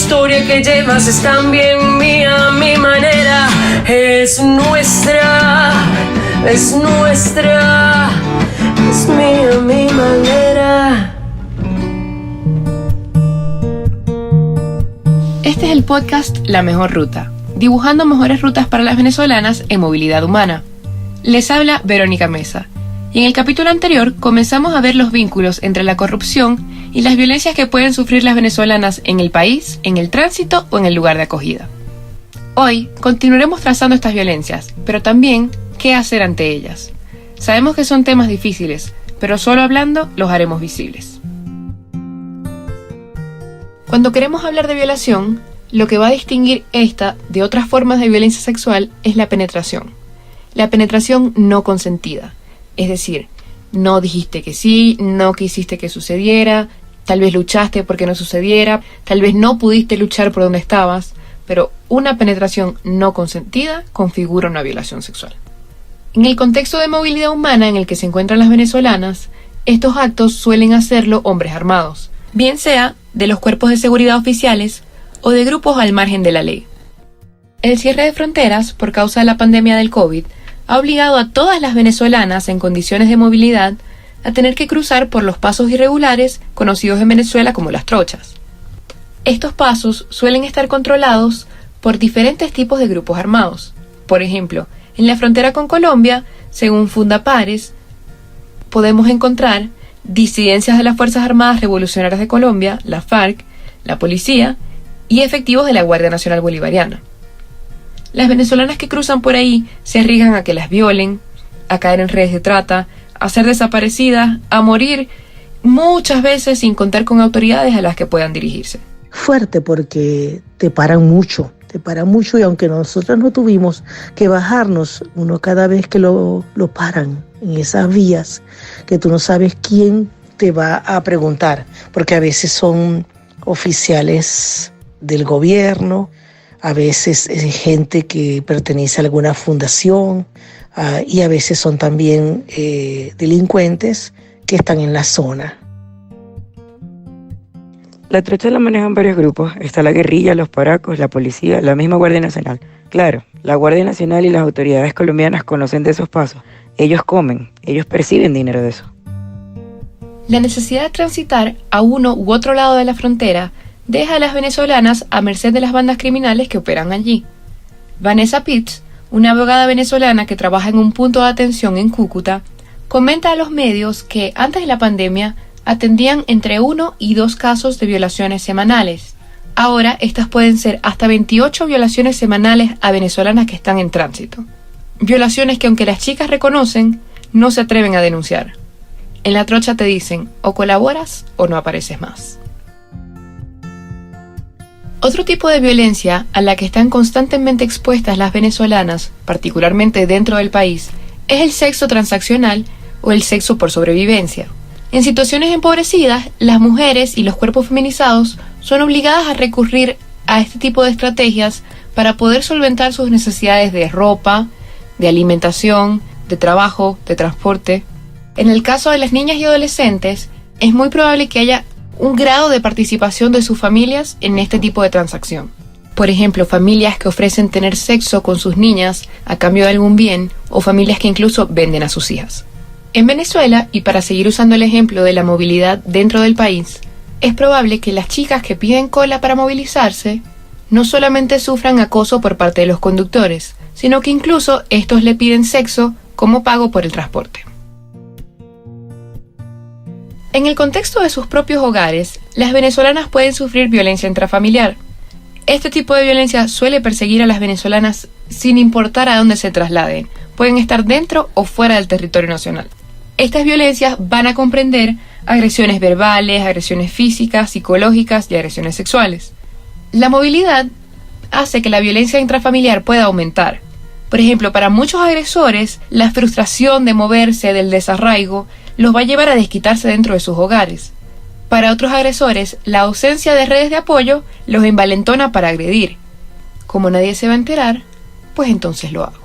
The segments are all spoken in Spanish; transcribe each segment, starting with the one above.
historia que llevas es también mía, mi manera es nuestra, es nuestra, es mía, mi manera. Este es el podcast La Mejor Ruta, dibujando mejores rutas para las venezolanas en movilidad humana. Les habla Verónica Mesa, y en el capítulo anterior comenzamos a ver los vínculos entre la corrupción y las violencias que pueden sufrir las venezolanas en el país, en el tránsito o en el lugar de acogida. Hoy continuaremos trazando estas violencias, pero también qué hacer ante ellas. Sabemos que son temas difíciles, pero solo hablando los haremos visibles. Cuando queremos hablar de violación, lo que va a distinguir esta de otras formas de violencia sexual es la penetración. La penetración no consentida, es decir, no dijiste que sí, no quisiste que sucediera, tal vez luchaste porque no sucediera, tal vez no pudiste luchar por donde estabas, pero una penetración no consentida configura una violación sexual. En el contexto de movilidad humana en el que se encuentran las venezolanas, estos actos suelen hacerlo hombres armados, bien sea de los cuerpos de seguridad oficiales o de grupos al margen de la ley. El cierre de fronteras por causa de la pandemia del COVID ha obligado a todas las venezolanas en condiciones de movilidad a tener que cruzar por los pasos irregulares conocidos en Venezuela como las trochas. Estos pasos suelen estar controlados por diferentes tipos de grupos armados. Por ejemplo, en la frontera con Colombia, según Fundapares, podemos encontrar disidencias de las Fuerzas Armadas Revolucionarias de Colombia, la FARC, la policía y efectivos de la Guardia Nacional Bolivariana. Las venezolanas que cruzan por ahí se arriesgan a que las violen, a caer en redes de trata, a ser desaparecidas, a morir, muchas veces sin contar con autoridades a las que puedan dirigirse. Fuerte porque te paran mucho y aunque nosotros no tuvimos que bajarnos, uno cada vez que lo paran en esas vías, que tú no sabes quién te va a preguntar, porque a veces son oficiales del gobierno, a veces es gente que pertenece a alguna fundación y a veces son también delincuentes que están en la zona. La trocha la manejan varios grupos. Está la guerrilla, los paracos, la policía, la misma Guardia Nacional. Claro, la Guardia Nacional y las autoridades colombianas conocen de esos pasos. Ellos comen, ellos perciben dinero de eso. La necesidad de transitar a uno u otro lado de la frontera deja a las venezolanas a merced de las bandas criminales que operan allí. Vanessa Pitts, una abogada venezolana que trabaja en un punto de atención en Cúcuta, comenta a los medios que antes de la pandemia atendían entre 1 y 2 casos de violaciones semanales. Ahora estas pueden ser hasta 28 violaciones semanales a venezolanas que están en tránsito. Violaciones que aunque las chicas reconocen, no se atreven a denunciar. En la trocha te dicen o colaboras o no apareces más. Otro tipo de violencia a la que están constantemente expuestas las venezolanas, particularmente dentro del país, es el sexo transaccional o el sexo por sobrevivencia. En situaciones empobrecidas, las mujeres y los cuerpos feminizados son obligadas a recurrir a este tipo de estrategias para poder solventar sus necesidades de ropa, de alimentación, de trabajo, de transporte. En el caso de las niñas y adolescentes, es muy probable que haya un grado de participación de sus familias en este tipo de transacción. Por ejemplo, familias que ofrecen tener sexo con sus niñas a cambio de algún bien, o familias que incluso venden a sus hijas. En Venezuela, y para seguir usando el ejemplo de la movilidad dentro del país, es probable que las chicas que piden cola para movilizarse no solamente sufran acoso por parte de los conductores, sino que incluso estos le piden sexo como pago por el transporte. En el contexto de sus propios hogares, las venezolanas pueden sufrir violencia intrafamiliar. Este tipo de violencia suele perseguir a las venezolanas sin importar a dónde se trasladen. Pueden estar dentro o fuera del territorio nacional. Estas violencias van a comprender agresiones verbales, agresiones físicas, psicológicas y agresiones sexuales. La movilidad hace que la violencia intrafamiliar pueda aumentar. Por ejemplo, para muchos agresores, la frustración de moverse, del desarraigo, los va a llevar a desquitarse dentro de sus hogares. Para otros agresores, la ausencia de redes de apoyo los envalentona para agredir. Como nadie se va a enterar, pues entonces lo hago.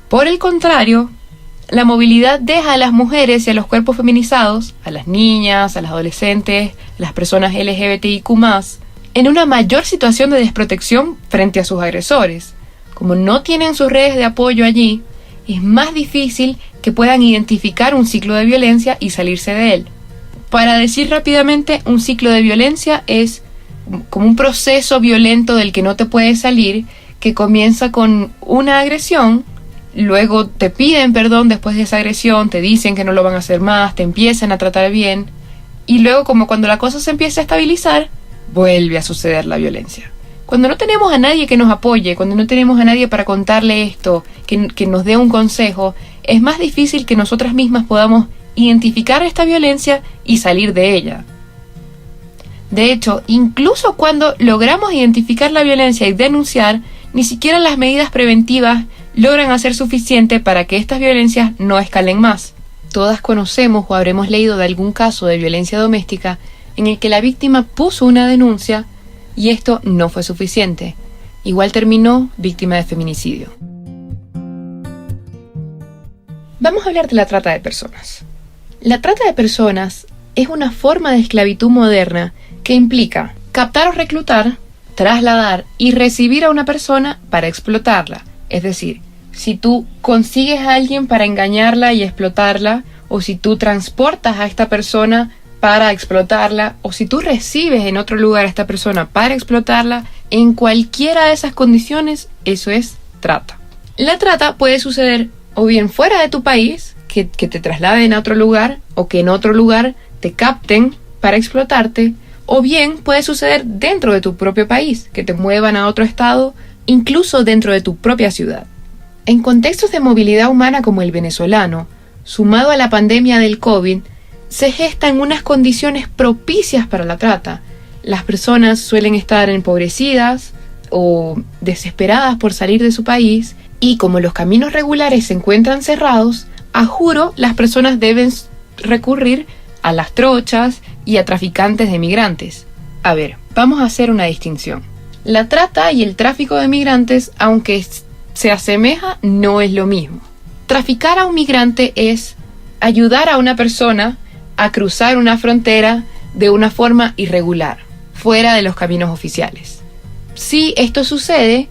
Por el contrario, la movilidad deja a las mujeres y a los cuerpos feminizados, a las niñas, a las adolescentes, a las personas LGBTIQ+, en una mayor situación de desprotección frente a sus agresores. Como no tienen sus redes de apoyo allí, es más difícil que puedan identificar un ciclo de violencia y salirse de él. Para decir rápidamente, un ciclo de violencia es como un proceso violento del que no te puedes salir, que comienza con una agresión, luego te piden perdón después de esa agresión, te dicen que no lo van a hacer más, te empiezan a tratar bien, y luego, como cuando la cosa se empieza a estabilizar, vuelve a suceder la violencia. Cuando no tenemos a nadie que nos apoye, cuando no tenemos a nadie para contarle esto, que nos dé un consejo, es más difícil que nosotras mismas podamos identificar esta violencia y salir de ella. De hecho, incluso cuando logramos identificar la violencia y denunciar, ni siquiera las medidas preventivas logran hacer suficiente para que estas violencias no escalen más. Todas conocemos o habremos leído de algún caso de violencia doméstica en el que la víctima puso una denuncia y esto no fue suficiente. Igual terminó víctima de feminicidio. Vamos a hablar de la trata de personas. La trata de personas es una forma de esclavitud moderna que implica captar o reclutar, trasladar y recibir a una persona para explotarla. Es decir, si tú consigues a alguien para engañarla y explotarla, o si tú transportas a esta persona para explotarla, o si tú recibes en otro lugar a esta persona para explotarla, en cualquiera de esas condiciones, eso es trata. La trata puede suceder o bien fuera de tu país, que te trasladen a otro lugar, o que en otro lugar te capten para explotarte, o bien puede suceder dentro de tu propio país, que te muevan a otro estado, incluso dentro de tu propia ciudad. En contextos de movilidad humana como el venezolano, sumado a la pandemia del COVID, se gestan unas condiciones propicias para la trata. Las personas suelen estar empobrecidas o desesperadas por salir de su país, y como los caminos regulares se encuentran cerrados, a juro las personas deben recurrir a las trochas y a traficantes de migrantes. A ver, vamos a hacer una distinción. La trata y el tráfico de migrantes, aunque se asemeja, no es lo mismo. Traficar a un migrante es ayudar a una persona a cruzar una frontera de una forma irregular, fuera de los caminos oficiales. Si esto sucede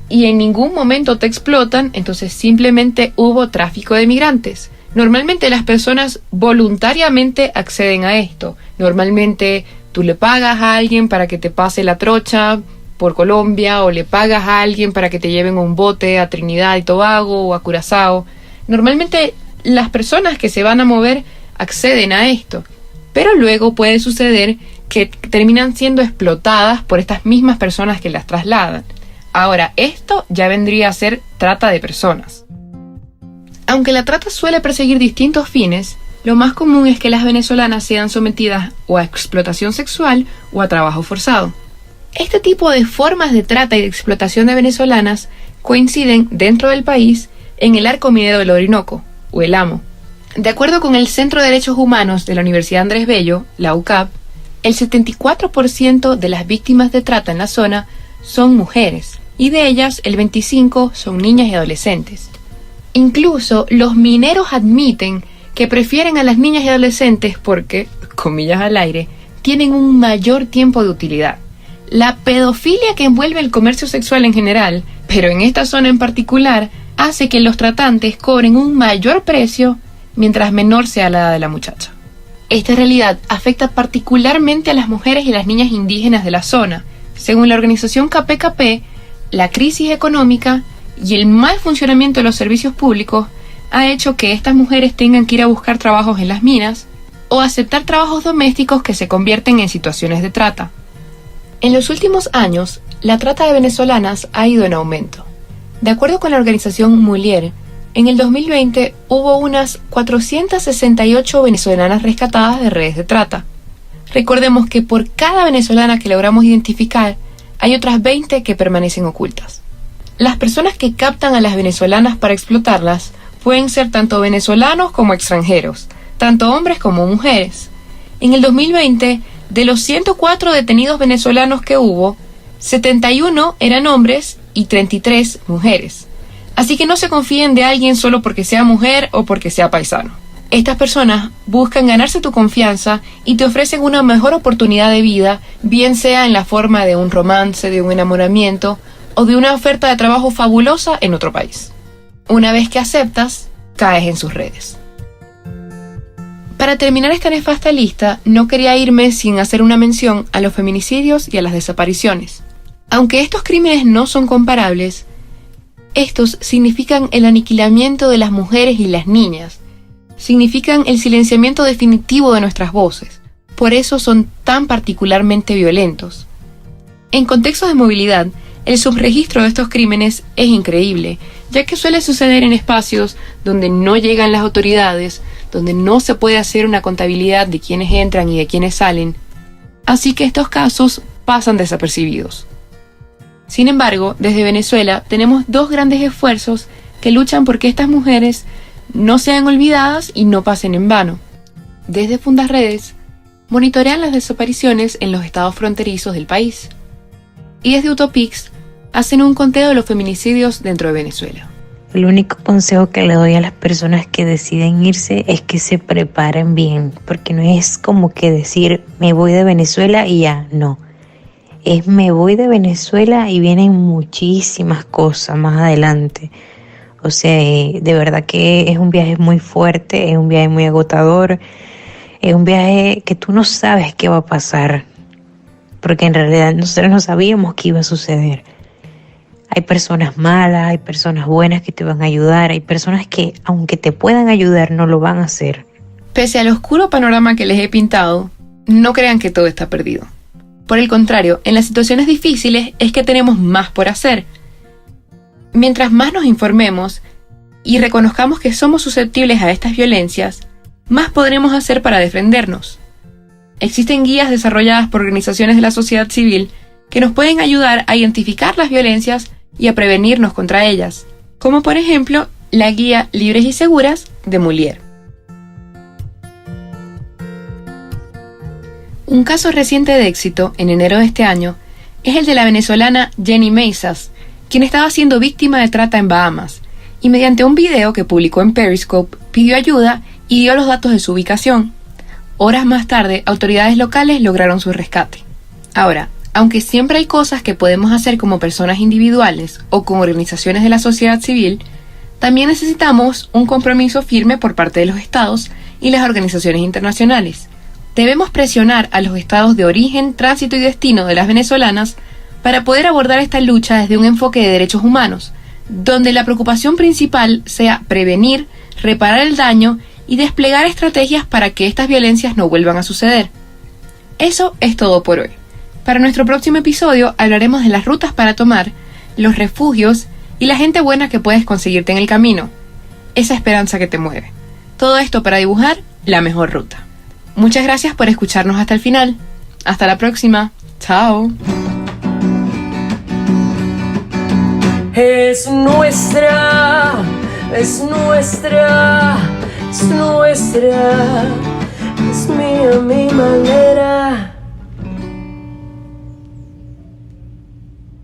y en ningún momento te explotan, entonces simplemente hubo tráfico de migrantes. Normalmente las personas voluntariamente acceden a esto. Normalmente tú le pagas a alguien para que te pase la trocha por Colombia, o le pagas a alguien para que te lleven un bote a Trinidad y Tobago o a Curazao. Normalmente las personas que se van a mover acceden a esto, pero luego puede suceder que terminan siendo explotadas por estas mismas personas que las trasladan. Ahora, esto ya vendría a ser trata de personas. Aunque la trata suele perseguir distintos fines, lo más común es que las venezolanas sean sometidas o a explotación sexual o a trabajo forzado. Este tipo de formas de trata y de explotación de venezolanas coinciden dentro del país en el arco minero del Orinoco, o el AMO. De acuerdo con el Centro de Derechos Humanos de la Universidad Andrés Bello, la UCAP, el 74% de las víctimas de trata en la zona son mujeres, y de ellas el 25% son niñas y adolescentes. Incluso los mineros admiten que prefieren a las niñas y adolescentes porque, comillas al aire, tienen un mayor tiempo de utilidad. La pedofilia que envuelve el comercio sexual en general, pero en esta zona en particular, hace que los tratantes cobren un mayor precio mientras menor sea la edad de la muchacha. Esta realidad afecta particularmente a las mujeres y las niñas indígenas de la zona. Según la organización KPKP, la crisis económica y el mal funcionamiento de los servicios públicos ha hecho que estas mujeres tengan que ir a buscar trabajos en las minas o aceptar trabajos domésticos que se convierten en situaciones de trata. En los últimos años, la trata de venezolanas ha ido en aumento. De acuerdo con la organización Mulier, en el 2020 hubo unas 468 venezolanas rescatadas de redes de trata. Recordemos que por cada venezolana que logramos identificar, hay otras 20 que permanecen ocultas. Las personas que captan a las venezolanas para explotarlas pueden ser tanto venezolanos como extranjeros, tanto hombres como mujeres. En el 2020, de los 104 detenidos venezolanos que hubo, 71 eran hombres y 33 mujeres. Así que no se confíen de alguien solo porque sea mujer o porque sea paisano. Estas personas buscan ganarse tu confianza y te ofrecen una mejor oportunidad de vida, bien sea en la forma de un romance, de un enamoramiento o de una oferta de trabajo fabulosa en otro país. Una vez que aceptas, caes en sus redes. Para terminar esta nefasta lista, no quería irme sin hacer una mención a los feminicidios y a las desapariciones. Aunque estos crímenes no son comparables, estos significan el aniquilamiento de las mujeres y las niñas, significan el silenciamiento definitivo de nuestras voces. Por eso son tan particularmente violentos. En contextos de movilidad, el subregistro de estos crímenes es increíble, ya que suele suceder en espacios donde no llegan las autoridades, donde no se puede hacer una contabilidad de quiénes entran y de quiénes salen. Así que estos casos pasan desapercibidos. Sin embargo, desde Venezuela tenemos dos grandes esfuerzos que luchan por que estas mujeres no sean olvidadas y no pasen en vano. Desde Fundaredes, monitorean las desapariciones en los estados fronterizos del país. Y desde Utopix, hacen un conteo de los feminicidios dentro de Venezuela. El único consejo que le doy a las personas que deciden irse es que se preparen bien, porque no es como que decir me voy de Venezuela y ya, no. Es me voy de Venezuela y vienen muchísimas cosas más adelante. O sea, de verdad que es un viaje muy fuerte, es un viaje muy agotador, es un viaje que tú no sabes qué va a pasar, porque en realidad nosotros no sabíamos qué iba a suceder. Hay personas malas, hay personas buenas que te van a ayudar, hay personas que, aunque te puedan ayudar, no lo van a hacer. Pese al oscuro panorama que les he pintado, no crean que todo está perdido. Por el contrario, en las situaciones difíciles es que tenemos más por hacer. Mientras más nos informemos y reconozcamos que somos susceptibles a estas violencias, más podremos hacer para defendernos. Existen guías desarrolladas por organizaciones de la sociedad civil que nos pueden ayudar a identificar las violencias y a prevenirnos contra ellas, como por ejemplo la guía Libres y Seguras de Mulier. Un caso reciente de éxito, en enero de este año, es el de la venezolana Jenny Meisas, quien estaba siendo víctima de trata en Bahamas, y mediante un video que publicó en Periscope pidió ayuda y dio los datos de su ubicación. Horas más tarde, autoridades locales lograron su rescate. Ahora, aunque siempre hay cosas que podemos hacer como personas individuales o con organizaciones de la sociedad civil, también necesitamos un compromiso firme por parte de los estados y las organizaciones internacionales. Debemos presionar a los estados de origen, tránsito y destino de las venezolanas para poder abordar esta lucha desde un enfoque de derechos humanos, donde la preocupación principal sea prevenir, reparar el daño y desplegar estrategias para que estas violencias no vuelvan a suceder. Eso es todo por hoy. Para nuestro próximo episodio hablaremos de las rutas para tomar, los refugios y la gente buena que puedes conseguirte en el camino. Esa esperanza que te mueve. Todo esto para dibujar la mejor ruta. Muchas gracias por escucharnos hasta el final. Hasta la próxima. Chao. Es nuestra, es nuestra, es nuestra.